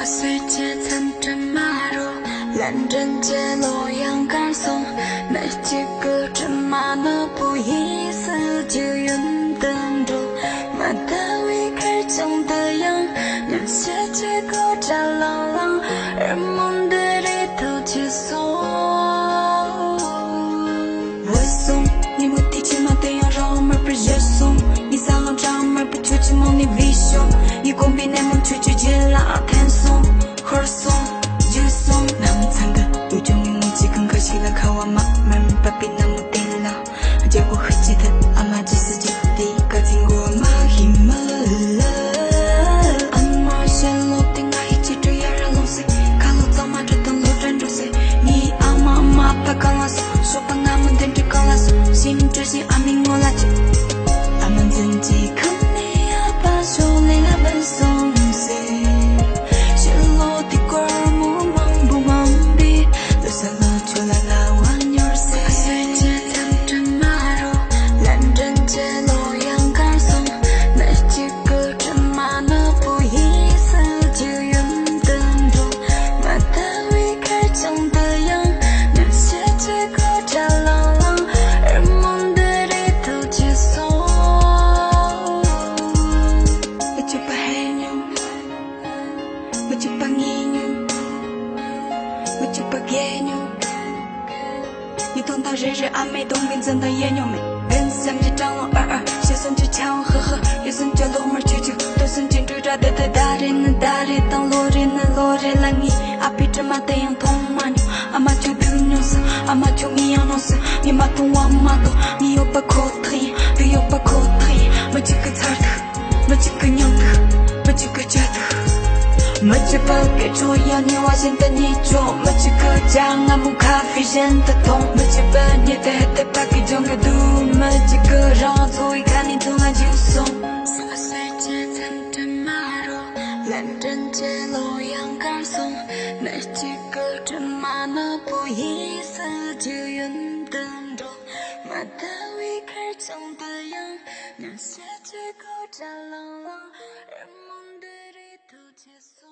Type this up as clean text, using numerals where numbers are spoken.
随街参战马路，蓝针街洛阳赶送，那几个战马呢不意思就云灯中，马达为开江的羊，那些几个战狼狼，而梦的里头去送。我送你我提起马的羊，让我们不热送，你撒浪张门不求其梦你为凶，你公平内蒙吹吹接拉弹送。和松就松，那么惨的有种你梦几更可惜了，看我妈慢慢把病那么定了，结果很记得阿妈只是就第一个听过马希马了，阿妈先落定啊一起追呀让龙水，看路早马这等路转中水，你阿妈妈把刚拉松，说把俺们等着刚拉松，心知心阿明我拉去，阿们自己看你呀把手累了奔送谁。你同到日日阿妹东边怎的野牛妹，跟三只长龙22，小孙子强呵呵，也孙叫龙门啾啾，都孙进驻扎的大人呢大人当落人呢落人来你，阿比这马的样同马牛，阿妈就丢牛死，阿妈就米样弄死，你妈同我妈多，你又把口推，又有把口推，没几个词的，没几个娘的，没几个家的。没几个给出要你我现在你做，没几个将俺们咖啡显得痛，没几个你得把给整个度，没几个让座一看你从来就送。琐碎街参战马路，蓝针街洛阳赶送，那几个战马呢不意思就云灯中，马达为开江的羊，那些几个战狼狼，而梦的里头结束。